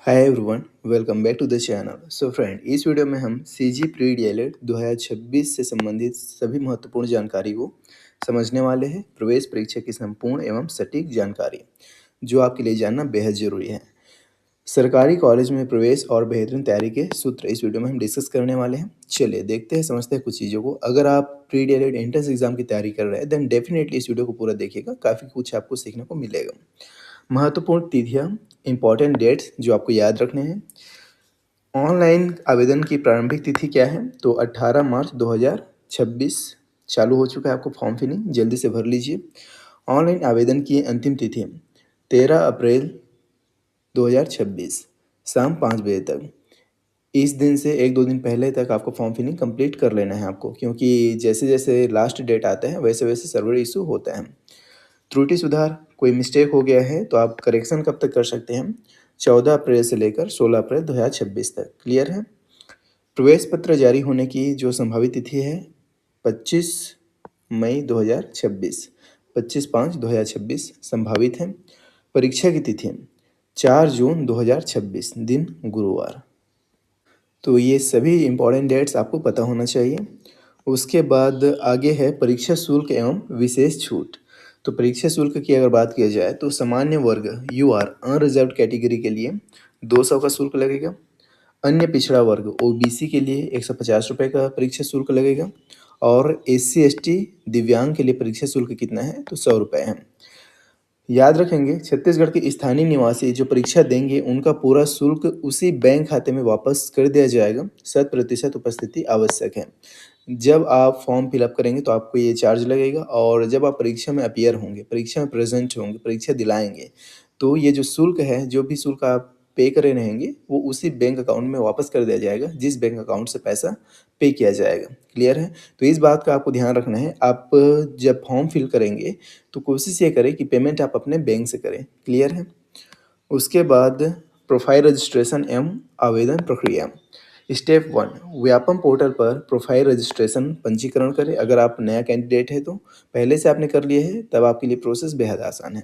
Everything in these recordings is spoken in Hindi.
Hi everyone, welcome back to the channel. So friend, इस वीडियो में हम सीजी प्री डीएलएड 2026 से संबंधित सभी महत्वपूर्ण जानकारी को समझने वाले हैं। प्रवेश परीक्षा की संपूर्ण एवं सटीक जानकारी जो आपके लिए जानना बेहद ज़रूरी है। सरकारी कॉलेज में प्रवेश और बेहतरीन तैयारी के सूत्र इस वीडियो में हम डिस्कस करने वाले हैं। चलिए देखते हैं, समझते हैं कुछ चीज़ों को। अगर आप प्री डीएलएड एंट्रेंस एग्जाम की तैयारी कर रहे हैं देन डेफिनेटली इस वीडियो को पूरा देखिएगा, काफ़ी कुछ आपको सीखने को मिलेगा। महत्वपूर्ण तिथियां, इंपॉर्टेंट डेट्स जो आपको याद रखने हैं। ऑनलाइन आवेदन की प्रारंभिक तिथि क्या है? तो 18 मार्च 2026 चालू हो चुका है आपको फॉर्म फिलिंग, जल्दी से भर लीजिए। ऑनलाइन आवेदन की अंतिम तिथि 13 अप्रैल 2026 शाम 5 बजे तक। इस दिन से एक दो दिन पहले तक आपको फॉर्म फिलिंग कंप्लीट कर लेना है आपको, क्योंकि जैसे जैसे लास्ट डेट आता है वैसे वैसे सर्वर इशू होता है। त्रुटि सुधार, कोई मिस्टेक हो गया है तो आप करेक्शन कब तक कर सकते हैं? 14 अप्रैल से लेकर 16 अप्रैल 2026 तक। क्लियर है? प्रवेश पत्र जारी होने की जो संभावित तिथि है 25 मई 2026, 25/5/2026 संभावित है। परीक्षा की तिथि 4 जून 2026 दिन गुरुवार। तो ये सभी इम्पोर्टेंट डेट्स आपको पता होना चाहिए। उसके बाद आगे है परीक्षा शुल्क एवं विशेष छूट। तो परीक्षा शुल्क की अगर बात किया जाए तो सामान्य वर्ग यूआर अनरिजर्व्ड कैटेगरी के लिए 200 का शुल्क लगेगा। अन्य पिछड़ा वर्ग ओबीसी के लिए 150 रुपये का परीक्षा शुल्क लगेगा। और एससी एसटी दिव्यांग के लिए परीक्षा शुल्क कितना है? तो 100 रुपये है। याद रखेंगे, छत्तीसगढ़ के स्थानीय निवासी जो परीक्षा देंगे उनका पूरा शुल्क उसी बैंक खाते में वापस कर दिया जाएगा। 100% उपस्थिति आवश्यक है। जब आप फॉर्म फिलअप करेंगे तो आपको ये चार्ज लगेगा, और जब आप परीक्षा में अपीयर होंगे, परीक्षा में प्रेजेंट होंगे, परीक्षा दिलाएंगे, तो ये जो शुल्क है, जो भी शुल्क आप पे करे रहेंगे वो उसी बैंक अकाउंट में वापस कर दिया जाएगा जिस बैंक अकाउंट से पैसा पे किया जाएगा। क्लियर है? तो इस बात का आपको ध्यान रखना है। आप जब फॉर्म फिल करेंगे तो कोशिश ये करें कि पेमेंट आप अपने बैंक से करें। क्लियर है? उसके बाद प्रोफाइल रजिस्ट्रेशन एवं आवेदन प्रक्रिया। स्टेप 1, व्यापम पोर्टल पर प्रोफाइल रजिस्ट्रेशन पंजीकरण करें। अगर आप नया कैंडिडेट है तो पहले से आपने कर लिए है तब आपके लिए प्रोसेस बेहद आसान है।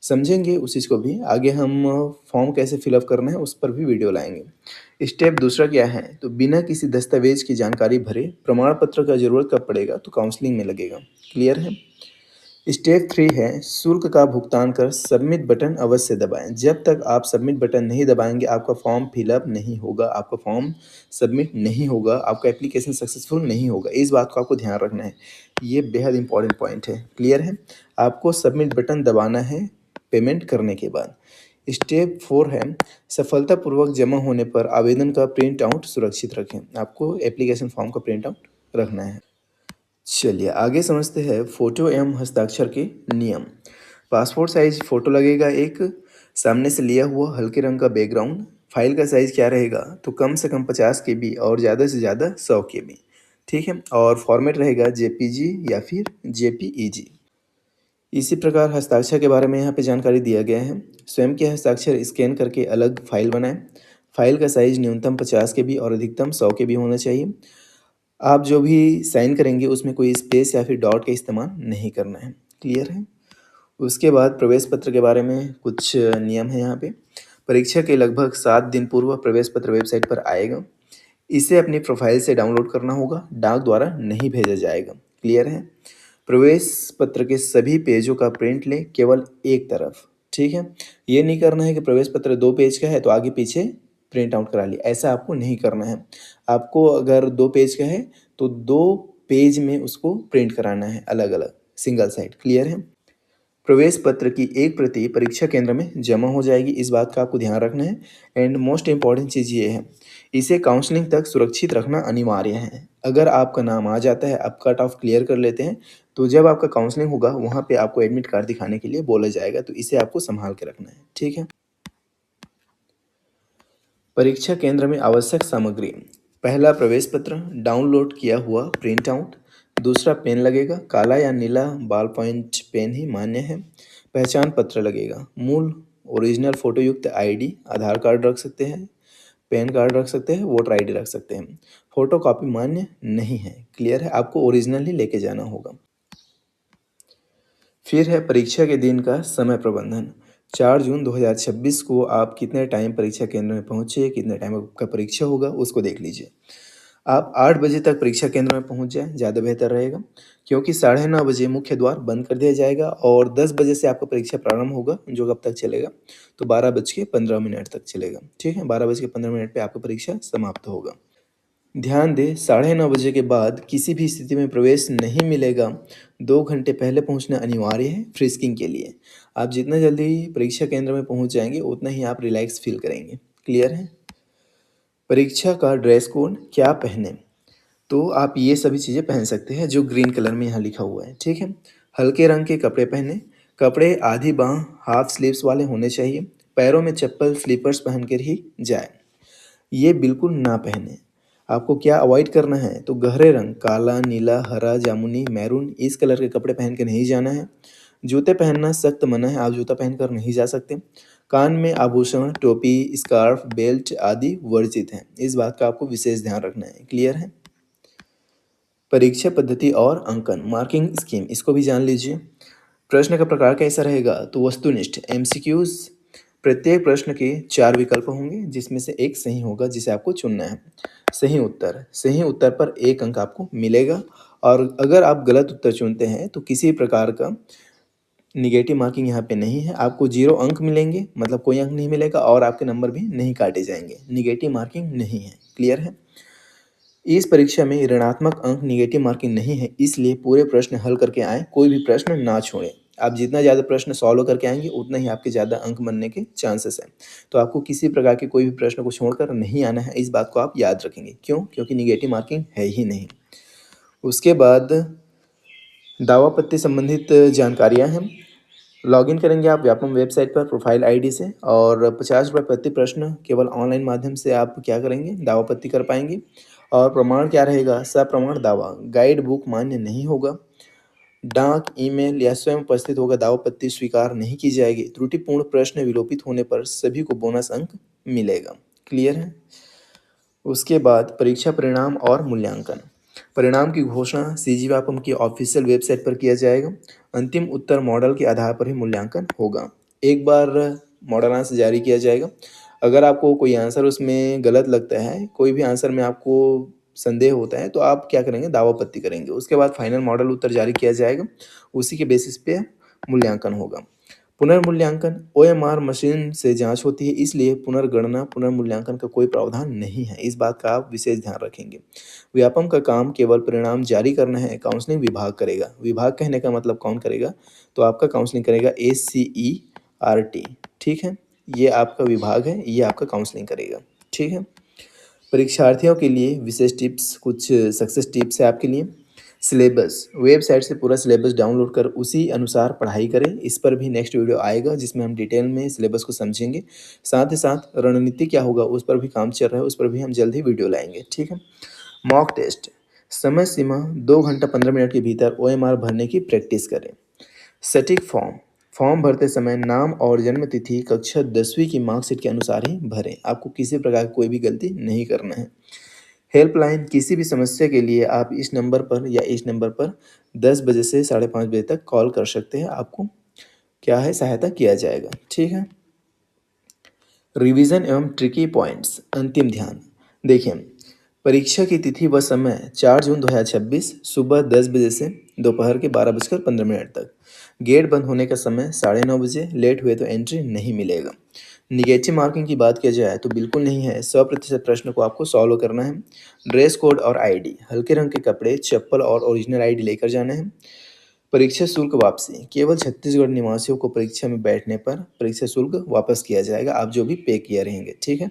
समझेंगे उस चीज़ को भी आगे। हम फॉर्म कैसे फिलअप करना है उस पर भी वीडियो लाएंगे। स्टेप दूसरा क्या है? तो बिना किसी दस्तावेज की जानकारी भरे प्रमाण पत्र का जरूरत कब पड़ेगा? तो काउंसलिंग में लगेगा। क्लियर है? स्टेप 3 है शुल्क का भुगतान कर सबमिट बटन अवश्य दबाएं। जब तक आप सबमिट बटन नहीं दबाएंगे आपका फॉर्म फिलअप नहीं होगा, आपका फॉर्म सबमिट नहीं होगा, आपका एप्लीकेशन सक्सेसफुल नहीं होगा। इस बात को आपको ध्यान रखना है, ये बेहद इंपॉर्टेंट पॉइंट है। क्लियर है? आपको सबमिट बटन दबाना है पेमेंट करने के बाद। स्टेप 4 है सफलतापूर्वक जमा होने पर आवेदन का प्रिंट आउट सुरक्षित रखें। आपको एप्लीकेशन फॉर्म का प्रिंट आउट रखना है। चलिए आगे समझते हैं फोटो एवं हस्ताक्षर के नियम। पासपोर्ट साइज फोटो लगेगा एक, सामने से लिया हुआ हल्के रंग का बैकग्राउंड। फाइल का साइज क्या रहेगा? तो कम से कम 50 KB और ज़्यादा से ज़्यादा 100 KB। ठीक है? और फॉर्मेट रहेगा जेपीजी या फिर जेपीईजी। इसी प्रकार हस्ताक्षर के बारे में यहाँ पे जानकारी दिया गया है। स्वयं के हस्ताक्षर स्कैन करके अलग फाइल बनाएं। फाइल का साइज न्यूनतम 50 KB और अधिकतम 100 KB होना चाहिए। आप जो भी साइन करेंगे उसमें कोई स्पेस या फिर डॉट का इस्तेमाल नहीं करना है। क्लियर है? उसके बाद प्रवेश पत्र के बारे में कुछ नियम है यहाँ पे। परीक्षा के लगभग 7 दिन पूर्व प्रवेश पत्र वेबसाइट पर आएगा। इसे अपनी प्रोफाइल से डाउनलोड करना होगा, डाक द्वारा नहीं भेजा जाएगा। क्लियर है? प्रवेश पत्र के सभी पेजों का प्रिंट लें, केवल एक तरफ। ठीक है? ये नहीं करना है कि प्रवेश पत्र 2 पेज का है तो आगे पीछे प्रिंट आउट करा लिया, ऐसा आपको नहीं करना है। आपको अगर 2 पेज का है तो 2 पेज में उसको प्रिंट कराना है अलग अलग, सिंगल साइड। क्लियर है? प्रवेश पत्र की एक प्रति परीक्षा केंद्र में जमा हो जाएगी, इस बात का आपको ध्यान रखना है। एंड मोस्ट इम्पॉर्टेंट चीज़ ये है, इसे काउंसलिंग तक सुरक्षित रखना अनिवार्य है। अगर आपका नाम आ जाता है, आप कट ऑफ क्लियर कर लेते हैं, तो जब आपका काउंसलिंग होगा वहाँ पे आपको एडमिट कार्ड दिखाने के लिए बोला जाएगा, तो इसे आपको संभाल के रखना है। ठीक है? परीक्षा केंद्र में आवश्यक सामग्री। पहला प्रवेश पत्र, डाउनलोड किया हुआ प्रिंट आउट। दूसरा पेन लगेगा, काला या नीला बॉल पॉइंट पेन ही मान्य है। पहचान पत्र लगेगा, मूल ओरिजिनल फोटो युक्त आईडी, आधार कार्ड रख सकते हैं, पैन कार्ड रख सकते हैं, वोटर आईडी रख सकते हैं। फोटो कॉपी मान्य नहीं है। क्लियर है? आपको ओरिजिनल ही लेके जाना होगा। फिर है परीक्षा के दिन का समय प्रबंधन। 4 जून 2026 को आप कितने टाइम परीक्षा केंद्र में पहुँचे, कितने टाइम आपका परीक्षा होगा, उसको देख लीजिए। आप 8 बजे तक परीक्षा केंद्र में पहुँच जाएँ, ज़्यादा बेहतर रहेगा, क्योंकि साढ़े 9 बजे मुख्य द्वार बंद कर दिया जाएगा और 10 बजे से आपका परीक्षा प्रारंभ होगा, जो कब तक चलेगा? तो 12:15 तक चलेगा, ठीक है? 12:15 पे आपका परीक्षा समाप्त होगा। ध्यान दें, साढ़े 9 बजे के बाद किसी भी स्थिति में प्रवेश नहीं मिलेगा। 2 घंटे पहले पहुंचना अनिवार्य है फ्रिस्किंग के लिए। आप जितना जल्दी परीक्षा केंद्र में पहुंच जाएंगे, उतना ही आप रिलैक्स फील करेंगे। क्लियर है? परीक्षा का ड्रेस कोड क्या पहने? तो आप ये सभी चीज़ें पहन सकते हैं जो ग्रीन कलर में यहाँ लिखा हुआ है, ठीक है? हल्के रंग के कपड़े पहने, कपड़े आधी बाँह हाफ स्लीव्स वाले होने चाहिए, पैरों में चप्पल स्लीपर्स पहन कर ही जाए। ये बिल्कुल ना पहने। आपको क्या अवॉइड करना है? तो गहरे रंग काला, नीला, हरा, जामुनी, मैरून इस कलर के कपड़े पहन के नहीं जाना है। जूते पहनना सख्त मना है, आप जूता पहनकर नहीं जा सकते। कान में आभूषण, टोपी, स्कार्फ, बेल्ट आदि वर्जित हैं। इस बात का आपको विशेष ध्यान रखना है। क्लियर है? परीक्षा पद्धति और अंकन मार्किंग स्कीम इसको भी जान लीजिए। प्रश्न का प्रकार कैसा रहेगा? तो वस्तुनिष्ठ एमसीक्यूज। प्रत्येक प्रश्न के 4 विकल्प होंगे, जिसमें से एक सही होगा, जिसे आपको चुनना है। सही उत्तर पर 1 अंक आपको मिलेगा और अगर आप गलत उत्तर चुनते हैं तो किसी प्रकार का निगेटिव मार्किंग यहाँ पे नहीं है। आपको 0 अंक मिलेंगे, मतलब कोई अंक नहीं मिलेगा और आपके नंबर भी नहीं काटे जाएंगे। निगेटिव मार्किंग नहीं है। क्लियर है? इस परीक्षा में ऋणात्मक अंक निगेटिव मार्किंग नहीं है, इसलिए पूरे प्रश्न हल करके आएँ, कोई भी प्रश्न ना छोड़ें। आप जितना ज़्यादा प्रश्न सॉल्व करके आएँगे, उतना ही आपके ज़्यादा अंक बनने के चांसेस हैं। तो आपको किसी प्रकार के कोई भी प्रश्न को छोड़कर नहीं आना है, इस बात को आप याद रखेंगे। क्यों? क्योंकि निगेटिव मार्किंग है ही नहीं। उसके बाद दावा-आपत्ति संबंधित जानकारियाँ हैं। लॉगिन करेंगे आप व्यापम वेबसाइट पर प्रोफाइल आईडी से और ₹50 प्रति प्रश्न केवल ऑनलाइन माध्यम से आप क्या करेंगे? दावा-आपत्ति कर पाएँगे। और प्रमाण क्या रहेगा? सप्रमाण दावा। गाइड बुक मान्य नहीं होगा। डाक, ईमेल या स्वयं उपस्थित होकर दावा-आपत्ति स्वीकार नहीं की जाएगी। त्रुटिपूर्ण प्रश्न विलोपित होने पर सभी को बोनस अंक मिलेगा। क्लियर है? उसके बाद परीक्षा परिणाम और मूल्यांकन। परिणाम की घोषणा सीजी व्यापम की ऑफिशियल वेबसाइट पर किया जाएगा। अंतिम उत्तर मॉडल के आधार पर ही मूल्यांकन होगा। एक बार मॉडल आंसर जारी किया जाएगा। अगर आपको कोई आंसर उसमें गलत लगता है, कोई भी आंसर में आपको संदेह होता है, तो आप क्या करेंगे? दावा-आपत्ति करेंगे। उसके बाद फाइनल मॉडल उत्तर जारी किया जाएगा। उसी के बेसिस पे मूल्यांकन होगा। पुनर्मूल्यांकन ओएमआर मशीन से जांच होती है, इसलिए पुनर्गणना पुनर्मूल्यांकन का कोई प्रावधान नहीं है। इस बात का आप विशेष ध्यान रखेंगे। व्यापम का काम केवल परिणाम जारी करना है, काउंसलिंग विभाग करेगा। विभाग कहने का मतलब कौन करेगा? तो आपका काउंसलिंग करेगा एससीईआरटी। ठीक है? ये आपका विभाग है, ये आपका काउंसलिंग करेगा। ठीक है? परीक्षार्थियों के लिए विशेष टिप्स, कुछ सक्सेस टिप्स है आपके लिए। सिलेबस वेबसाइट से पूरा सिलेबस डाउनलोड कर उसी अनुसार पढ़ाई करें। इस पर भी नेक्स्ट वीडियो आएगा, जिसमें हम डिटेल में सिलेबस को समझेंगे। साथ ही साथ रणनीति क्या होगा, उस पर भी काम चल रहा है, उस पर भी हम जल्द ही वीडियो लाएंगे। ठीक है? मॉक टेस्ट समय सीमा 2 घंटा 15 मिनट के भीतर ओएमआर भरने की प्रैक्टिस करें। सटीक फॉर्म फॉर्म भरते समय नाम और जन्म तिथि कक्षा 10वीं की मार्कशीट के अनुसार ही भरें। आपको किसी प्रकार की कोई भी गलती नहीं करना है। हेल्पलाइन किसी भी समस्या के लिए आप इस नंबर पर या इस नंबर पर 10 बजे से 5:30 बजे तक कॉल कर सकते हैं। आपको क्या है, सहायता किया जाएगा। ठीक है? रिवीजन एवं ट्रिकी पॉइंट्स अंतिम ध्यान। देखिए, परीक्षा की तिथि व समय 4 जून 2026 सुबह 10 बजे से दोपहर के 12:15 तक। गेट बंद होने का समय 9:30 बजे। लेट हुए तो एंट्री नहीं मिलेगा। निगेटिव मार्किंग की बात किया जाए तो बिल्कुल नहीं है। 100% प्रश्न को आपको सॉल्व करना है। ड्रेस कोड और आईडी हल्के रंग के कपड़े, चप्पल और ओरिजिनल आईडी लेकर जाना है। परीक्षा शुल्क वापसी केवल छत्तीसगढ़ निवासियों को परीक्षा में बैठने पर परीक्षा शुल्क वापस किया जाएगा, आप जो भी पे किए रहेंगे। ठीक है?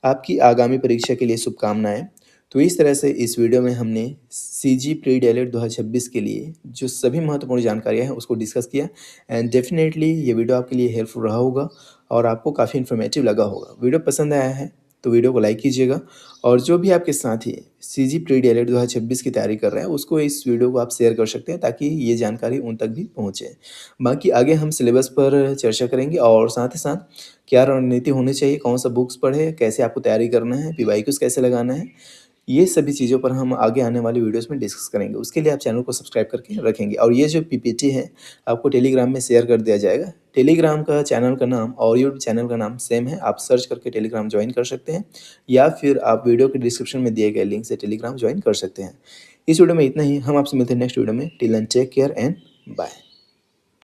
आपकी आगामी परीक्षा के लिए शुभकामनाएं। तो इस तरह से इस वीडियो में हमने सीजी प्री डीएलएड 2026 के लिए जो सभी महत्वपूर्ण जानकारियां हैं उसको डिस्कस किया एंड डेफिनेटली ये वीडियो आपके लिए हेल्पफुल रहा होगा और आपको काफ़ी इन्फॉर्मेटिव लगा होगा। वीडियो पसंद आया है तो वीडियो को लाइक कीजिएगा और जो भी आपके साथी सीजी प्री डीएलएड 2026 की तैयारी कर रहे हैं उसको इस वीडियो को आप शेयर कर सकते हैं, ताकि ये जानकारी उन तक भी पहुँचे। बाकी आगे हम सिलेबस पर चर्चा करेंगे और साथ ही साथ क्या रणनीति होनी चाहिए, कौन सा बुक्स पढ़े, कैसे आपको तैयारी करना है, पीवाईक्यूज कैसे लगाना है, ये सभी चीज़ों पर हम आगे आने वाली वीडियोस में डिस्कस करेंगे। उसके लिए आप चैनल को सब्सक्राइब करके रखेंगे और ये जो पीपीटी है आपको टेलीग्राम में शेयर कर दिया जाएगा। टेलीग्राम का चैनल का नाम और यूट्यूब चैनल का नाम सेम है, आप सर्च करके टेलीग्राम ज्वाइन कर सकते हैं या फिर आप वीडियो के डिस्क्रिप्शन में दिए गए लिंक से टेलीग्राम ज्वाइन कर सकते हैं। इस वीडियो में इतना ही, हम आपसे मिलते हैं नेक्स्ट वीडियो में। Till then take care and bye.